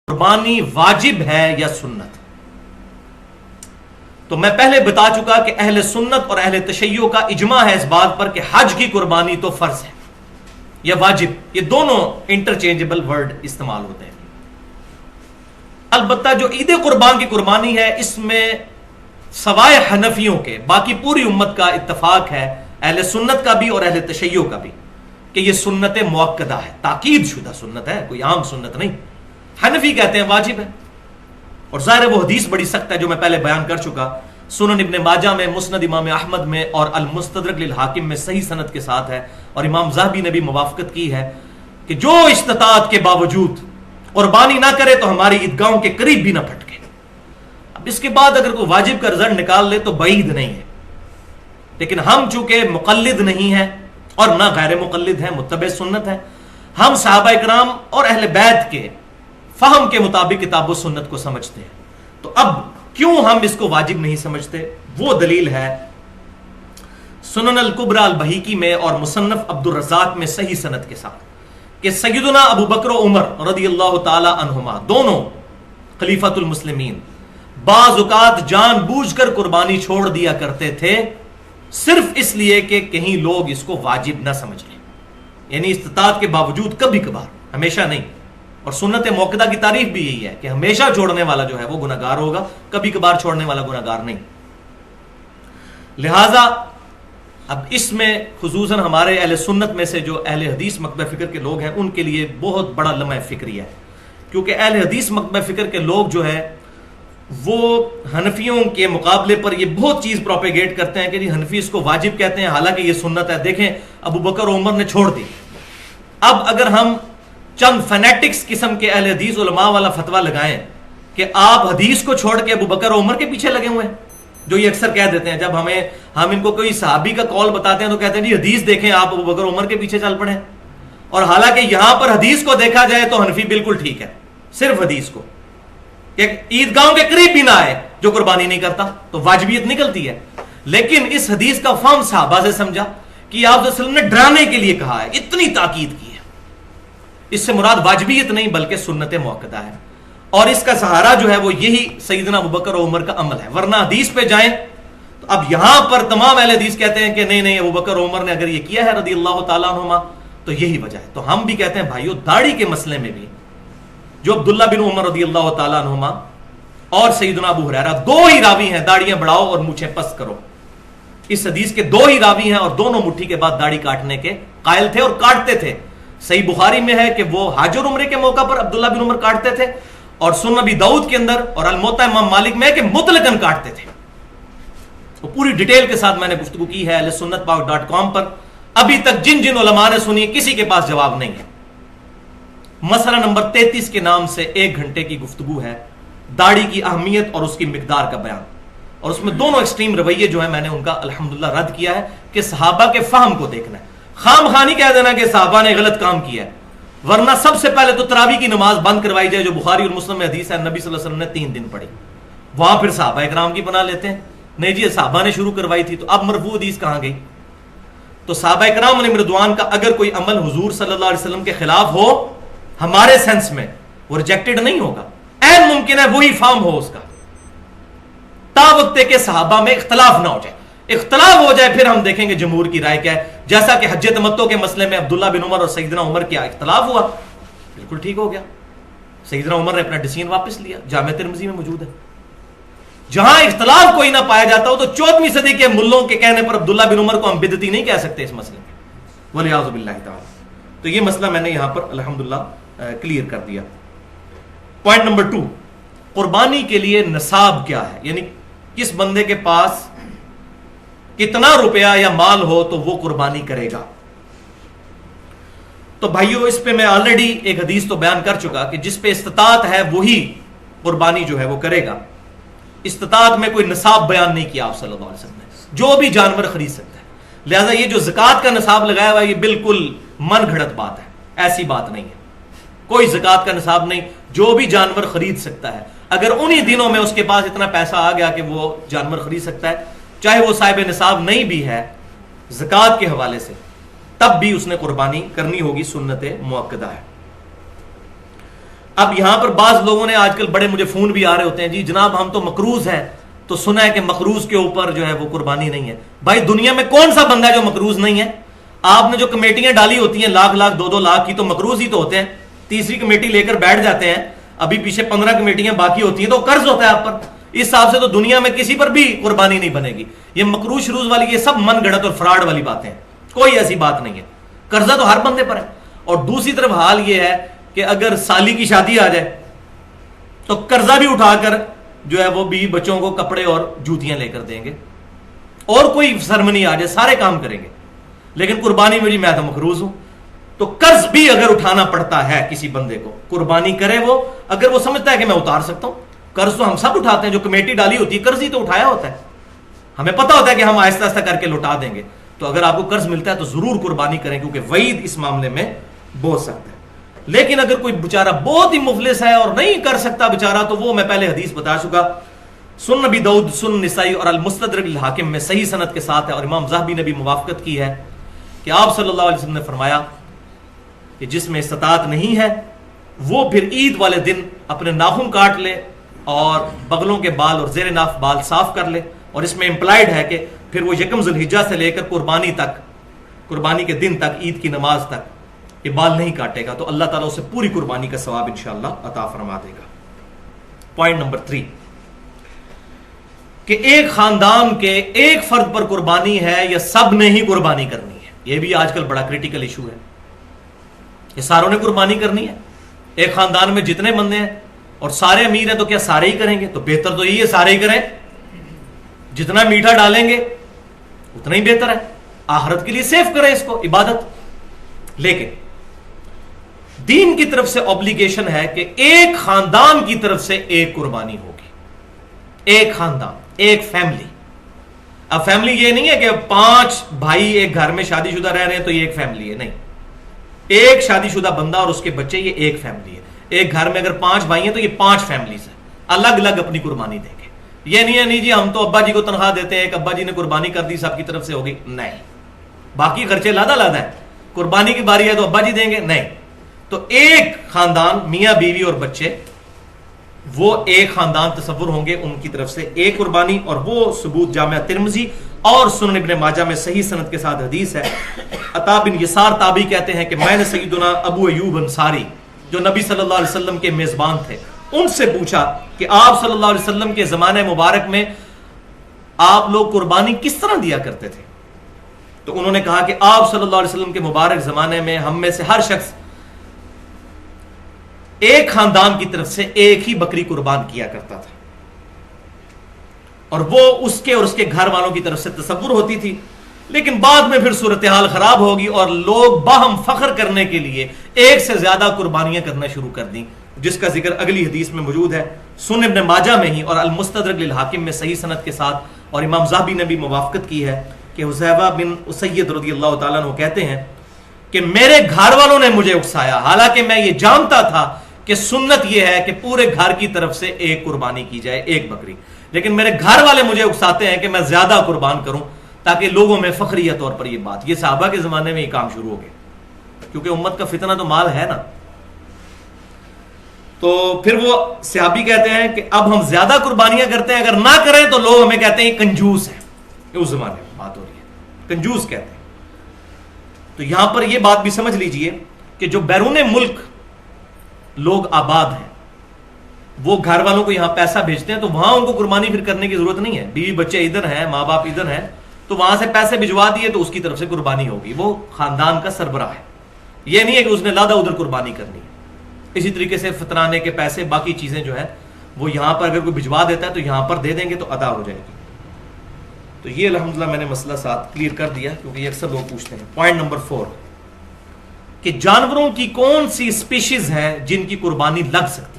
قربانی واجب ہے یا سنت؟ تو میں پہلے بتا چکا کہ اہل سنت اور اہل تشیع کا اجماع ہے اس بات پر کہ حج کی قربانی تو فرض ہے یا واجب، یہ دونوں انٹرچینجبل ورڈ استعمال ہوتے ہیں۔ البتہ جو عید قربان کی قربانی ہے اس میں سوائے حنفیوں کے باقی پوری امت کا اتفاق ہے، اہل سنت کا بھی اور اہل تشیع کا بھی، کہ یہ سنت مؤکدہ ہے، تاکید شدہ سنت ہے، کوئی عام سنت نہیں۔ حنفی کہتے ہیں واجب ہے، اور ظاہر وہ حدیث بڑی سخت ہے جو میں پہلے بیان کر چکا، سنن ابن ماجہ میں، مسند امام احمد میں اور المستدرک للحاکم میں صحیح سند کے ساتھ ہے، اور امام ذہبی نے بھی موافقت کی ہے کہ جو استطاعت کے باوجود قربانی نہ کرے تو ہماری عیدگاہوں کے قریب بھی نہ پھٹکے۔ اب اس کے بعد اگر کوئی واجب کا رزلٹ نکال لے تو بعید نہیں ہے، لیکن ہم چونکہ مقلد نہیں ہیں اور نہ غیر مقلد ہیں، متبع سنت ہیں، ہم صحابہ کرام اور اہل بیت کے فہم کے مطابق کتاب و سنت کو سمجھتے ہیں۔ تو اب کیوں ہم اس کو واجب نہیں سمجھتے؟ وہ دلیل ہے سنن الکبریٰ البہیقی میں اور مصنف عبد الرزاق میں صحیح سند کے ساتھ کہ سیدنا ابو بکر و عمر رضی اللہ تعالی عنہما دونوں خلیفۃ المسلمین بعض اوقات جان بوجھ کر قربانی چھوڑ دیا کرتے تھے، صرف اس لیے کہ کہیں لوگ اس کو واجب نہ سمجھ لیں، یعنی استطاعت کے باوجود کبھی کبھار، ہمیشہ نہیں۔ اور سنت موقدہ کی تعریف بھی یہی ہے کہ ہمیشہ چھوڑنے والا جو ہے وہ گناہگار ہوگا، کبھی کبھار چھوڑنے والا گناہگار نہیں۔ لہذا اب اس میں خصوصاً ہمارے اہل سنت میں سے جو اہل حدیث مکتبہ فکر کے لوگ ہیں ان کے لیے بہت بڑا لمحہ فکری ہے، کیونکہ اہل حدیث مکتبہ فکر کے لوگ جو ہے وہ حنفیوں کے مقابلے پر یہ بہت چیز پروپیگیٹ کرتے ہیں کہ جی حنفی اس کو واجب کہتے ہیں، حالانکہ یہ سنت ہے۔ دیکھیں ابو بکر و عمر نے چھوڑ دی۔ اب اگر ہم چند فینیٹکس قسم کے اہل حدیث علماء والا فتویٰ لگائیں کہ آپ حدیث کو چھوڑ کے ابو بکر و عمر کے پیچھے لگے ہوئے ہیں، جو یہ اکثر کہہ دیتے ہیں جب ہم ان کو کوئی صحابی کا قول بتاتے ہیں تو کہتے ہیں جی حدیث دیکھیں، آپ ابو بکر و عمر کے پیچھے چل پڑے، اور حالانکہ یہاں پر حدیث کو دیکھا جائے تو حنفی بالکل ٹھیک ہے، صرف حدیث کو کہ عیدگاہوں کے قریب بھی نہ آئے جو قربانی نہیں کرتا تو واجبیت نکلتی ہے۔ لیکن اس حدیث کا فہم صحابہ سے سمجھا کہ آپ صلی اللہ علیہ وسلم نے ڈرانے کے لیے کہا ہے، اتنی تاکید کی ہے، اس سے مراد واجبیت نہیں بلکہ سنت موقدہ ہے، اور اس کا سہارا جو ہے وہ یہی سیدنا ابوبکر و عمر کا عمل ہے۔ ورنہ حدیث پہ جائیں تو اب یہاں پر تمام اہل حدیث کہتے ہیں کہ نہیں ابوبکر و عمر نے اگر یہ کیا ہے رضی اللہ تعالیٰ عنہما تو یہی وجہ ہے۔ تو ہم بھی کہتے ہیں بھائیو داڑھی کے مسئلے میں بھی جو عبداللہ بن عمر رضی اللہ تعالیٰ عنہما اور سیدنا ابو ہریرہ دو ہی راوی ہیں، داڑیاں بڑھاؤ اور مونچھیں پست کرو، اس حدیث کے دو ہی راوی ہیں اور دونوں مٹھی کے بعد داڑھی کاٹنے کے قائل تھے اور کاٹتے تھے۔ صحیح بخاری میں ہے کہ وہ حج اور عمرے کے موقع پر عبداللہ بن عمر کاٹتے تھے، اور سنن ابی داؤد کے اندر اور الموطا امام مالک میں ہے کہ مطلقاً کاٹتے تھے۔ تو پوری ڈیٹیل کے ساتھ میں نے گفتگو کی ہے اہل سنت پاک.com پر، ابھی تک جن جن علماء نے سنی کسی کے پاس جواب نہیں ہے۔ مسئلہ نمبر 33 کے نام سے 1 گھنٹے کی گفتگو ہے، داڑھی کی اہمیت اور اس کی مقدار کا بیان، اور اس میں دونوں ایکسٹریم رویے جو ہیں میں نے ان کا الحمدللہ رد کیا ہے کہ صحابہ کے فہم کو دیکھنا ہے، خام خانی کہہ دینا کہ صحابہ نے غلط کام کیا ہے۔ ورنہ سب سے پہلے تو تراویح کی نماز بند کروائی جائے جو بخاری اور مسلم میں حدیث ہے، نبی صلی اللہ علیہ وسلم نے 3 دن پڑھی، وہاں پھر صحابہ اکرام کی پناہ لیتے ہیں، نہیں جی صحابہ نے شروع کروائی تھی، تو اب مرفوع حدیث کہاں گئی؟ تو صحابہ اکرام علیہم رضوان کا اگر کوئی عمل حضور صلی اللہ علیہ وسلم کے خلاف ہو ہمارے سینس میں وہ ریجیکٹڈ نہیں ہوگا، عین ممکن ہے وہی فارم ہو اس کا، تا وقت کہ صحابہ میں اختلاف نہ ہو جائے۔ اختلاف ہو جائے پھر ہم دیکھیں گے جمہور کی رائے کیا ہے، جیسا کہ حج تمتع کے مسئلے میں عبداللہ بن عمر اور سیدنا عمر کیا اختلاف ہوا، بالکل ٹھیک ہو گیا، سیدنا عمر نے اپنا ڈیسیژن واپس لیا، جامع ترمذی میں موجود ہے۔ جہاں اختلاف کوئی نہ پایا جاتا ہو تو 14ویں صدی کے ملوں کے کہنے پر عبداللہ بن عمر کو ہم بدعتی نہیں کہہ سکتے اس مسئلے میں، والعیاذ باللہ تعالی۔ تو یہ مسئلہ میں نے یہاں پر الحمدللہ کلیئر کر دیا۔ پوائنٹ نمبر 2، قربانی کے لیے نصاب کیا ہے، یعنی کس بندے کے پاس کتنا روپیہ یا مال ہو تو وہ قربانی کرے گا۔ تو بھائیو اس پہ میں آلریڈی ایک حدیث تو بیان کر چکا کہ جس پہ استطاعت ہے وہی قربانی جو ہے وہ کرے گا۔ استطاعت میں کوئی نصاب بیان نہیں کیا آپ صلی اللہ علیہ وسلم نے، جو بھی جانور خرید سکتا ہے۔ لہذا یہ جو زکوٰۃ کا نصاب لگایا ہوا ہے یہ بالکل من گھڑت بات ہے، ایسی بات نہیں ہے، کوئی زکوٰۃ کا نصاب نہیں، جو بھی جانور خرید سکتا ہے، اگر انہی دنوں میں اس کے پاس اتنا پیسہ آ گیا کہ وہ جانور خرید سکتا ہے، چاہے وہ صاحب نصاب نہیں بھی ہے زکوٰۃ کے حوالے سے، تب بھی اس نے قربانی کرنی ہوگی، سنت موقدہ ہے۔ اب یہاں پر بعض لوگوں نے آج کل بڑے مجھے فون بھی آ رہے ہوتے ہیں، جی جناب ہم تو مقروض ہیں، تو سنا ہے کہ مقروض کے اوپر جو ہے وہ قربانی نہیں ہے۔ بھائی دنیا میں کون سا بندہ ہے جو مقروض نہیں ہے؟ آپ نے جو کمیٹیاں ڈالی ہوتی ہیں لاکھ لاکھ 2-2 لاکھ کی، تو مقروض ہی تو ہوتے ہیں۔ تیسری کمیٹی لے کر بیٹھ جاتے ہیں، ابھی پیچھے 15 کمیٹیاں باقی ہوتی ہیں، تو قرض ہوتا ہے آپ پر۔ اس حساب سے تو دنیا میں کسی پر بھی قربانی نہیں بنے گی۔ یہ مقروض شروع والی یہ سب من گڑت اور فراڈ والی باتیں ہیں، کوئی ایسی بات نہیں ہے۔ قرضہ تو ہر بندے پر ہے۔ اور دوسری طرف حال یہ ہے کہ اگر سالی کی شادی آ جائے تو قرضہ بھی اٹھا کر جو ہے وہ بیوی بچوں کو کپڑے اور جوتیاں لے کر دیں گے، اور کوئی سرمنی آ جائے سارے کام کریں گے، لیکن قربانی میں جی میں تو مقروض ہوں۔ تو قرض بھی اگر اٹھانا پڑتا ہے کسی بندے کو، قربانی کرے وہ، اگر وہ سمجھتا ہے کہ میں اتار سکتا ہوں۔ قرض تو ہم سب اٹھاتے ہیں، جو کمیٹی ڈالی ہوتی ہے قرض ہی تو اٹھایا ہوتا ہے، ہمیں پتہ ہوتا ہے کہ ہم آہستہ آہستہ کر کے لوٹا دیں گے۔ تو اگر آپ کو قرض ملتا ہے تو ضرور قربانی کریں، کیونکہ وعید اس معاملے میں بہت سخت ہے۔ لیکن اگر کوئی بیچارہ بہت ہی مفلس ہے اور نہیں کر سکتا بیچارہ، تو وہ میں پہلے حدیث بتا چکا، سنن نبی داؤد، سنن نسائی اور المستدرک الحاکم میں صحیح سند کے ساتھ ہے، اور امام ذہبی نے بھی موافقت کی ہے کہ آپ صلی اللہ علیہ وسلم نے فرمایا کہ جس میں استطاعت نہیں ہے وہ پھر عید والے دن اپنے ناخن کاٹ لے اور بغلوں کے بال اور زیر ناف بال صاف کر لے، اور اس میں امپلائڈ ہے کہ پھر وہ یکم ذی الحجہ سے لے کر قربانی تک، قربانی کے دن تک، عید کی نماز تک یہ بال نہیں کاٹے گا، تو اللہ تعالیٰ اسے پوری قربانی کا ثواب انشاءاللہ عطا فرما دے گا۔ پوائنٹ نمبر 3 کہ ایک خاندان کے ایک فرد پر قربانی ہے یا سب نے ہی قربانی کرنی ہے، یہ بھی آج کل بڑا کریٹیکل ایشو ہے۔ یہ ساروں نے قربانی کرنی ہے؟ ایک خاندان میں جتنے بندے ہیں اور سارے امیر ہیں تو کیا سارے ہی کریں گے؟ تو بہتر تو یہی ہے سارے ہی کریں، جتنا میٹھا ڈالیں گے اتنا ہی بہتر ہے، آخرت کے لیے سیف کریں اس کو، عبادت۔ لیکن دین کی طرف سے اوبلیگیشن ہے کہ ایک خاندان کی طرف سے ایک قربانی ہوگی، ایک خاندان، ایک فیملی۔ اب فیملی یہ نہیں ہے کہ 5 بھائی ایک گھر میں شادی شدہ رہ رہے ہیں تو یہ ایک فیملی ہے، نہیں، ایک شادی شدہ بندہ اور اس کے بچے، یہ ایک فیملی ہے۔ ایک گھر میں اگر 5 بھائی ہیں تو یہ 5 فیملیز ہیں، الگ الگ اپنی قربانی دیں گے۔ یہ نہیں ہے نہیں جی ہم تو ابا جی کو تنخواہ دیتے ہیں، ایک ابا جی نے قربانی کر دی سب کی طرف سے ہوگی، نہیں، باقی خرچے لادا لادا ہے، قربانی کی باری ہے تو ابا جی دیں گے، نہیں۔ تو ایک خاندان، میاں بیوی اور بچے، وہ ایک خاندان تصور ہوں گے، ان کی طرف سے ایک قربانی، اور وہ ثبوت جامع ترمذی اور سنن ابن ماجہ میں صحیح سند کے ساتھ حدیث ہے۔ عطا بن یسار تابعی کہتے ہیں کہ میں نے سیدنا ابو ایوب انصاری جو نبی صلی اللہ علیہ وسلم کے میزبان تھے ان سے پوچھا کہ آپ صلی اللہ علیہ وسلم کے زمانے مبارک میں آپ لوگ قربانی کس طرح دیا کرتے تھے؟ تو انہوں نے کہا کہ آپ صلی اللہ علیہ وسلم کے مبارک زمانے میں ہم میں سے ہر شخص ایک خاندان کی طرف سے ایک ہی بکری قربان کیا کرتا تھا، اور وہ اس کے اور اس کے گھر والوں کی طرف سے تصور ہوتی تھی۔ لیکن بعد میں پھر صورتحال خراب ہوگی اور لوگ باہم فخر کرنے کے لیے ایک سے زیادہ قربانیاں کرنا شروع کر دیں، جس کا ذکر اگلی حدیث میں موجود ہے، سنن ابن ماجہ میں ہی اور المستدرک للحاکم میں صحیح سند کے ساتھ، اور امام ذہبی نے بھی موافقت کی ہے کہ حذیفہ بن اسید رضی اللہ تعالیٰ عنہ کہتے ہیں کہ میرے گھر والوں نے مجھے اکسایا، حالانکہ میں یہ جانتا تھا کہ سنت یہ ہے کہ پورے گھر کی طرف سے ایک قربانی کی جائے، ایک بکری، لیکن میرے گھر والے مجھے اکساتے ہیں کہ میں زیادہ قربان کروں تاکہ لوگوں میں فخریہ طور پر یہ بات، یہ صحابہ کے زمانے میں یہ کام شروع ہو گیا، کیونکہ امت کا فتنہ تو مال ہے نا۔ تو پھر وہ صحابی کہتے ہیں کہ اب ہم زیادہ قربانیاں کرتے ہیں، اگر نہ کریں تو لوگ ہمیں کہتے ہیں کنجوس ہے، اس زمانے میں بات ہو رہی ہے، کنجوس کہتے ہیں۔ تو یہاں پر یہ بات بھی سمجھ لیجئے کہ جو بیرون ملک لوگ آباد ہیں، وہ گھر والوں کو یہاں پیسہ بھیجتے ہیں، تو وہاں ان کو قربانی پھر کرنے کی ضرورت نہیں ہے، بیوی بچے ادھر ہیں، ماں باپ ادھر ہیں، تو وہاں سے پیسے بھجوا دیے تو اس کی طرف سے قربانی ہوگی، وہ خاندان کا سربراہ ہے، یہ نہیں ہے کہ اس نے لادا ادھر قربانی کرنی ہے۔ اسی طریقے سے فطرانے کے پیسے، باقی چیزیں جو ہے وہ یہاں پر اگر کوئی بھجوا دیتا ہے تو یہاں پر دے دیں گے تو ادا ہو جائے گی۔ تو یہ الحمدللہ میں نے مسئلہ ساتھ کلیئر کر دیا، کیونکہ یہ اکثر لوگ پوچھتے ہیں۔ پوائنٹ نمبر 4 کہ جانوروں کی کون سی اسپیشیز ہیں جن کی قربانی لگ سکتی ہے۔